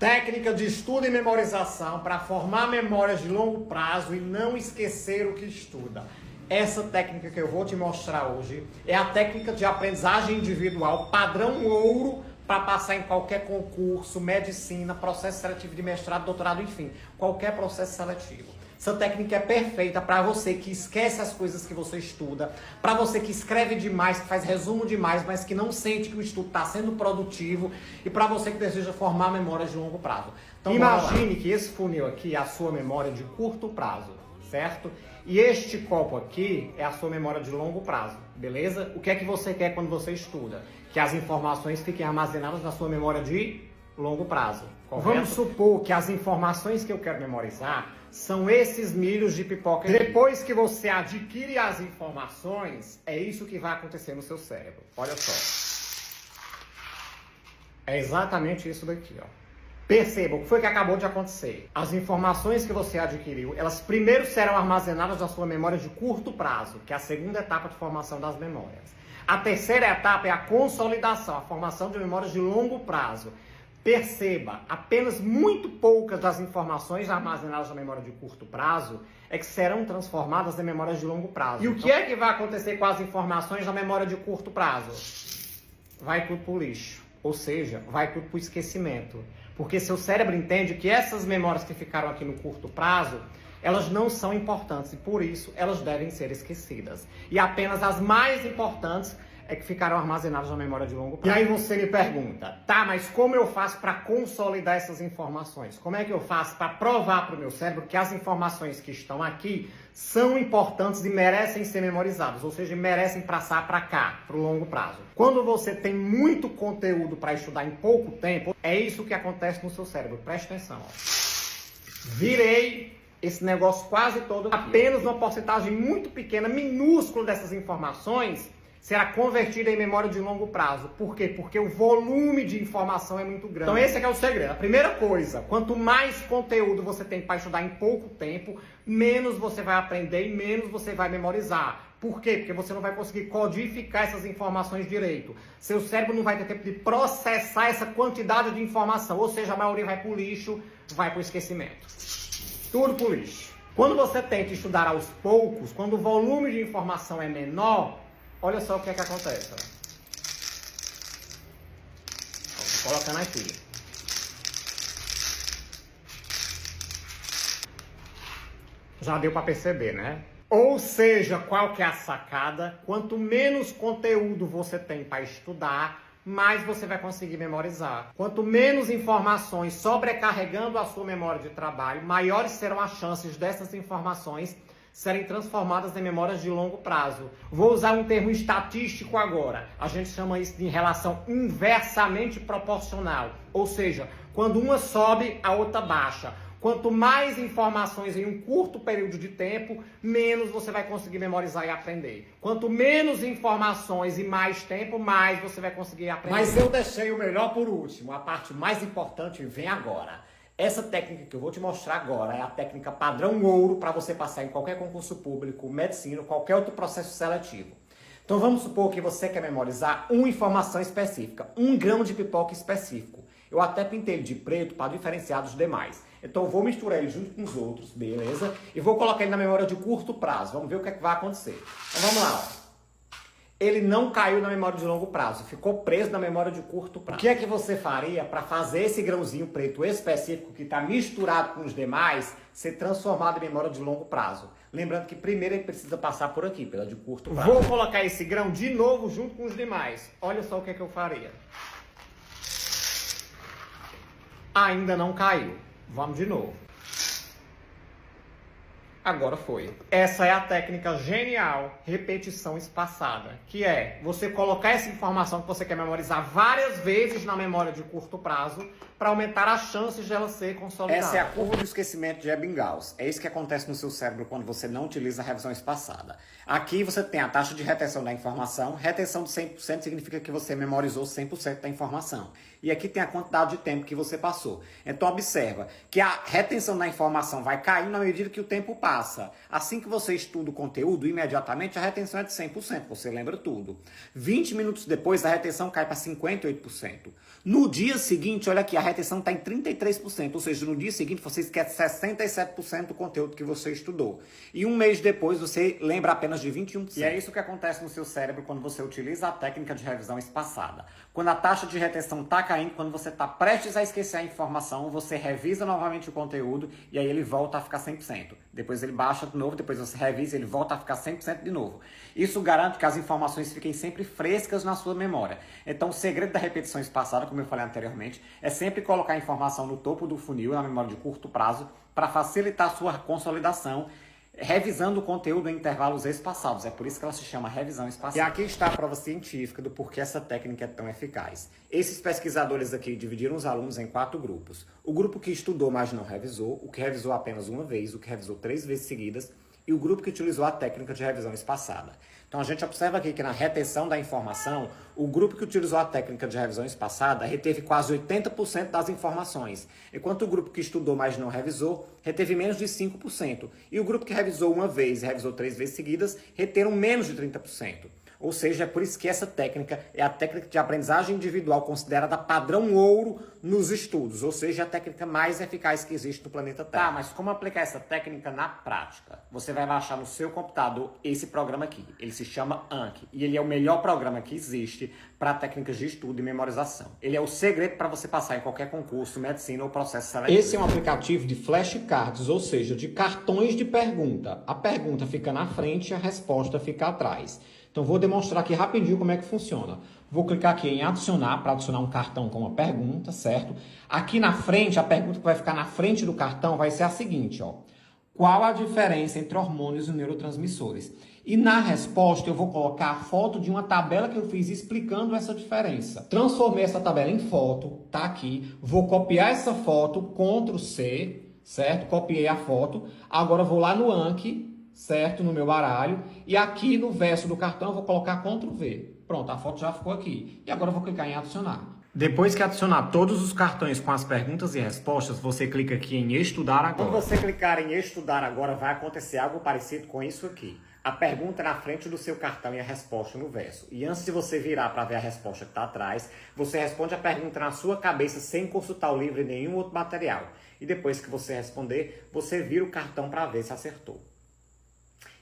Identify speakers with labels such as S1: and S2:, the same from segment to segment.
S1: Técnica de estudo e memorização para formar memórias de longo prazo e não esquecer o que estuda. Essa técnica que eu vou te mostrar hoje é a técnica de aprendizagem individual padrão ouro para passar em qualquer concurso, medicina, processo seletivo de mestrado, doutorado, enfim, qualquer processo seletivo. Essa técnica é perfeita para você que esquece as coisas que você estuda, para você que escreve demais, que faz resumo demais, mas que não sente que o estudo está sendo produtivo, e para você que deseja formar memórias de longo prazo. Então imagine que esse funil aqui é a sua memória de curto prazo, certo? E este copo aqui é a sua memória de longo prazo, beleza? O que é que você quer quando você estuda? Que as informações fiquem armazenadas na sua memória de longo prazo, correto? Vamos supor que as informações que eu quero memorizar são esses milhos de pipoca. Depois que você adquire as informações, é isso que vai acontecer no seu cérebro. Olha só. É exatamente isso daqui, ó. Perceba o que foi que acabou de acontecer. As informações que você adquiriu, elas primeiro serão armazenadas na sua memória de curto prazo, que é a segunda etapa de formação das memórias. A terceira etapa é a consolidação, a formação de memórias de longo prazo. Perceba, apenas muito poucas das informações armazenadas na memória de curto prazo é que serão transformadas em memórias de longo prazo. E o que é que vai acontecer com as informações na memória de curto prazo? Vai tudo pro lixo, ou seja, vai tudo pro esquecimento. Porque seu cérebro entende que essas memórias que ficaram aqui no curto prazo, elas não são importantes e por isso elas devem ser esquecidas. E apenas as mais importantes é que ficaram armazenadas na memória de longo prazo. E aí você me pergunta, tá, mas como eu faço para consolidar essas informações? Como é que eu faço para provar para o meu cérebro que as informações que estão aqui são importantes e merecem ser memorizadas, ou seja, merecem passar para cá, para o longo prazo? Quando você tem muito conteúdo para estudar em pouco tempo, é isso que acontece no seu cérebro. Presta atenção, ó. Virei esse negócio quase todo aqui. Apenas uma porcentagem muito pequena, minúscula dessas informações será convertida em memória de longo prazo. Por quê? Porque o volume de informação é muito grande. Então esse aqui é o segredo. A primeira coisa, quanto mais conteúdo você tem para estudar em pouco tempo, menos você vai aprender e menos você vai memorizar. Por quê? Porque você não vai conseguir codificar essas informações direito. Seu cérebro não vai ter tempo de processar essa quantidade de informação. Ou seja, a maioria vai para o lixo, vai para o esquecimento. Tudo para o lixo. Quando você tenta estudar aos poucos, quando o volume de informação é menor, olha só o que é que acontece. Ó. Vou colocando aqui. Já deu para perceber, né? Ou seja, qual que é a sacada? Quanto menos conteúdo você tem para estudar, mais você vai conseguir memorizar. Quanto menos informações sobrecarregando a sua memória de trabalho, maiores serão as chances dessas informações serem transformadas em memórias de longo prazo. Vou usar um termo estatístico agora. A gente chama isso de relação inversamente proporcional. Ou seja, quando uma sobe, a outra baixa. Quanto mais informações em um curto período de tempo, menos você vai conseguir memorizar e aprender. Quanto menos informações e mais tempo, mais você vai conseguir aprender. Mas eu deixei o melhor por último. A parte mais importante vem agora. Essa técnica que eu vou te mostrar agora é a técnica padrão ouro para você passar em qualquer concurso público, medicina, qualquer outro processo seletivo. Então vamos supor que você quer memorizar uma informação específica, 1 grão de pipoca específico. Eu até pintei ele de preto para diferenciar dos demais. Então eu vou misturar ele junto com os outros, beleza? E vou colocar ele na memória de curto prazo. Vamos ver o que é que vai acontecer. Então vamos lá, ó. Ele não caiu na memória de longo prazo, ficou preso na memória de curto prazo. O que é que você faria para fazer esse grãozinho preto específico que está misturado com os demais ser transformado em memória de longo prazo? Lembrando que primeiro ele precisa passar por aqui, pela de curto prazo. Vou colocar esse grão de novo junto com os demais. Olha só o que é que eu faria. Ainda não caiu. Vamos de novo. Agora foi. Essa é a técnica genial, repetição espaçada, que é você colocar essa informação que você quer memorizar várias vezes na memória de curto prazo para aumentar as chances de ela ser consolidada. Essa é a curva do esquecimento de Ebbinghaus. É isso que acontece no seu cérebro quando você não utiliza a revisão espaçada. Aqui você tem a taxa de retenção da informação. Retenção de 100% significa que você memorizou 100% da informação. E aqui tem a quantidade de tempo que você passou. Então observa que a retenção da informação vai cair na medida que o tempo passa. Assim que você estuda o conteúdo, imediatamente a retenção é de 100%, você lembra tudo. 20 minutos depois, a retenção cai para 58%. No dia seguinte, olha aqui, a
S2: retenção está em 33%, ou seja, no dia seguinte você esquece 67% do conteúdo que você estudou. E um mês depois você lembra apenas de 21%. E é isso que acontece no seu cérebro quando você utiliza a técnica de revisão espaçada. Quando a taxa de retenção está caindo, quando você está prestes a esquecer a informação, você revisa novamente o conteúdo e aí ele volta a ficar 100%. Depois ele baixa de novo, depois você revisa e ele volta a ficar 100% de novo. Isso garante que as informações fiquem sempre frescas na sua memória. Então o segredo da repetição espaçada, como eu falei anteriormente, é sempre colocar a informação no topo do funil, na memória de curto prazo, para facilitar a sua consolidação, revisando o conteúdo em intervalos espaçados. É por isso que ela se chama revisão espaçada. E aqui está a prova científica do porquê essa técnica é tão eficaz. Esses pesquisadores aqui dividiram os alunos em 4 grupos. O grupo que estudou, mas não revisou, o que revisou apenas uma vez, o que revisou 3 vezes seguidas, e o grupo que utilizou a técnica de revisão espaçada. Então a gente observa aqui que na retenção da informação, o grupo que utilizou a técnica de revisão espaçada reteve quase 80% das informações, enquanto o grupo que estudou, mas não revisou, reteve menos de 5%. E o grupo que revisou uma vez e revisou 3 vezes seguidas, reteram menos de 30%. Ou seja, é por isso que essa técnica é a técnica de aprendizagem individual considerada padrão ouro nos estudos, ou seja, a técnica mais eficaz que existe no planeta Terra. Tá, mas como aplicar essa técnica na prática? Você vai baixar no seu computador esse programa aqui. Ele se chama Anki e ele é o melhor programa que existe para técnicas de estudo e memorização. Ele é o segredo para você passar em qualquer concurso, medicina ou processo seletivo. Esse é um aplicativo de flashcards, ou seja, de cartões de pergunta. A pergunta fica na frente e a resposta fica atrás. Então, vou demonstrar aqui rapidinho como é que funciona. Vou clicar aqui em adicionar, para adicionar um cartão com uma pergunta, certo? Aqui na frente, a pergunta que vai ficar na frente do cartão vai ser a seguinte, ó. Qual a diferença entre hormônios e neurotransmissores? E na resposta eu vou colocar a foto de uma tabela que eu fiz explicando essa diferença. Transformei essa tabela em foto, tá aqui. Vou copiar essa foto, Ctrl C, certo? Copiei a foto. Agora vou lá no Anki, certo? No meu baralho. E aqui no verso do cartão eu vou colocar Ctrl V. Pronto, a foto já ficou aqui. E agora eu vou clicar em adicionar. Depois que adicionar todos os cartões com as perguntas e respostas, você clica aqui em estudar agora. Quando você clicar em estudar agora, vai acontecer algo parecido com isso aqui. A pergunta é na frente do seu cartão e a resposta no verso. E antes de você virar para ver a resposta que está atrás, você responde a pergunta na sua cabeça sem consultar o livro e nenhum outro material. E depois que você responder, você vira o cartão para ver se acertou.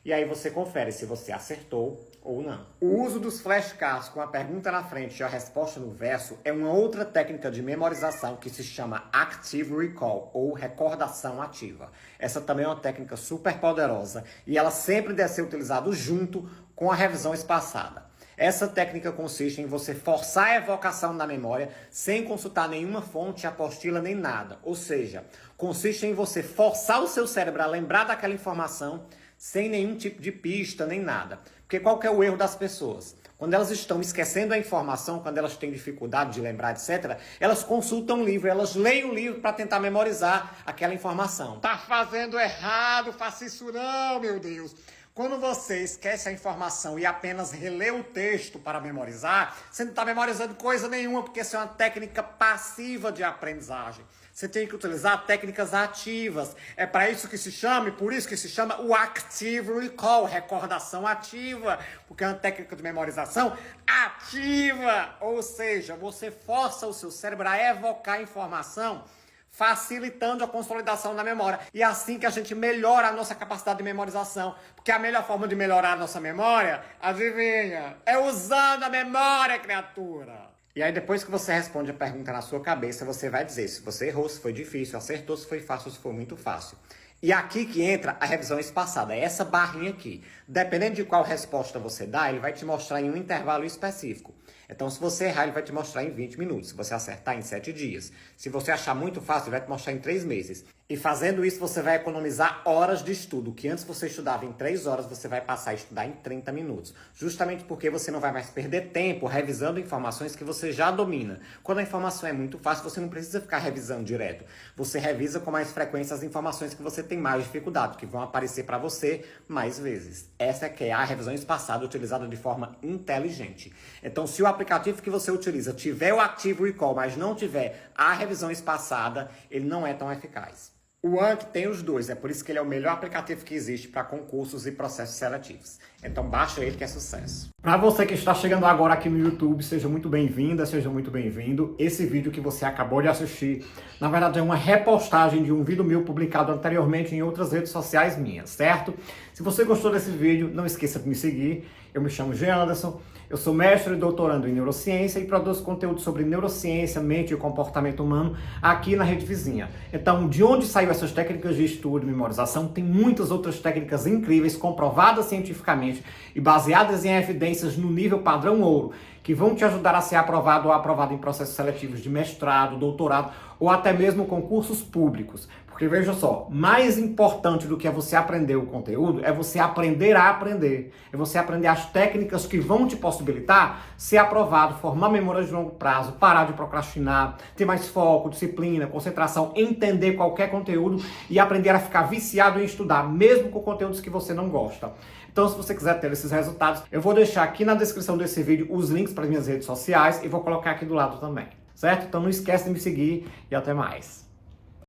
S2: E aí você confere se você acertou ou não. O uso dos flashcards com a pergunta na frente e a resposta no verso é uma outra técnica de memorização que se chama Active Recall, ou recordação ativa. Essa também é uma técnica super poderosa e ela sempre deve ser utilizada junto com a revisão espaçada. Essa técnica consiste em você forçar a evocação na memória sem consultar nenhuma fonte, apostila nem nada. Ou seja, consiste em você forçar o seu cérebro a lembrar daquela informação sem nenhum tipo de pista, nem nada. Porque qual que é o erro das pessoas? Quando elas estão esquecendo a informação, quando elas têm dificuldade de lembrar, etc., elas consultam o livro, elas leem o livro para tentar memorizar aquela informação. Tá fazendo errado, faça isso não, meu Deus. Quando você esquece a informação e apenas relê o texto para memorizar, você não está memorizando coisa nenhuma, porque isso é uma técnica passiva de aprendizagem. Você tem que utilizar técnicas ativas. É para isso que se chama, e por isso que se chama o Active Recall, recordação ativa, porque é uma técnica de memorização ativa. Ou seja, você força o seu cérebro a evocar a informação, facilitando a consolidação da memória. E é assim que a gente melhora a nossa capacidade de memorização. Porque a melhor forma de melhorar a nossa memória, adivinha? É usando a memória, criatura! E aí depois que você responde a pergunta na sua cabeça, você vai dizer se você errou, se foi difícil, acertou, se foi fácil, se foi muito fácil. E aqui que entra a revisão espaçada, é essa barrinha aqui. Dependendo de qual resposta você dá, ele vai te mostrar em um intervalo específico. Então, se você errar, ele vai te mostrar em 20 minutos. Se você acertar, em 7 dias. Se você achar muito fácil, ele vai te mostrar em 3 meses. E fazendo isso, você vai economizar horas de estudo. Que antes você estudava em 3 horas, você vai passar a estudar em 30 minutos. Justamente porque você não vai mais perder tempo revisando informações que você já domina. Quando a informação é muito fácil, você não precisa ficar revisando direto. Você revisa com mais frequência as informações que você tem mais dificuldade, que vão aparecer para você mais vezes. Essa é que é a revisão espaçada utilizada de forma inteligente. Então, se o aplicativo que você utiliza tiver o Active Recall, mas não tiver a revisão espaçada, ele não é tão eficaz. O Anki tem os dois, é por isso que ele é o melhor aplicativo que existe para concursos e processos seletivos. Então baixa ele que é sucesso.
S1: Para você que está chegando agora aqui no YouTube, seja muito bem-vinda, seja muito bem-vindo. Esse vídeo que você acabou de assistir, na verdade é uma repostagem de um vídeo meu publicado anteriormente em outras redes sociais minhas, certo? Se você gostou desse vídeo, não esqueça de me seguir. Eu me chamo Jean Anderson, eu sou mestre e doutorando em neurociência e produzo conteúdo sobre neurociência, mente e comportamento humano aqui na Rede Vizinha. Então, de onde saiu essas técnicas de estudo e memorização, tem muitas outras técnicas incríveis, comprovadas cientificamente e baseadas em evidências no nível padrão ouro, que vão te ajudar a ser aprovado ou aprovado em processos seletivos de mestrado, doutorado ou até mesmo concursos públicos. Porque veja só, mais importante do que é você aprender o conteúdo é você aprender a aprender. É você aprender as técnicas que vão te possibilitar ser aprovado, formar memória de longo prazo, parar de procrastinar, ter mais foco, disciplina, concentração, entender qualquer conteúdo e aprender a ficar viciado em estudar, mesmo com conteúdos que você não gosta. Então, se você quiser ter esses resultados, eu vou deixar aqui na descrição desse vídeo os links para as minhas redes sociais e vou colocar aqui do lado também, certo? Então não esquece de me seguir e até mais.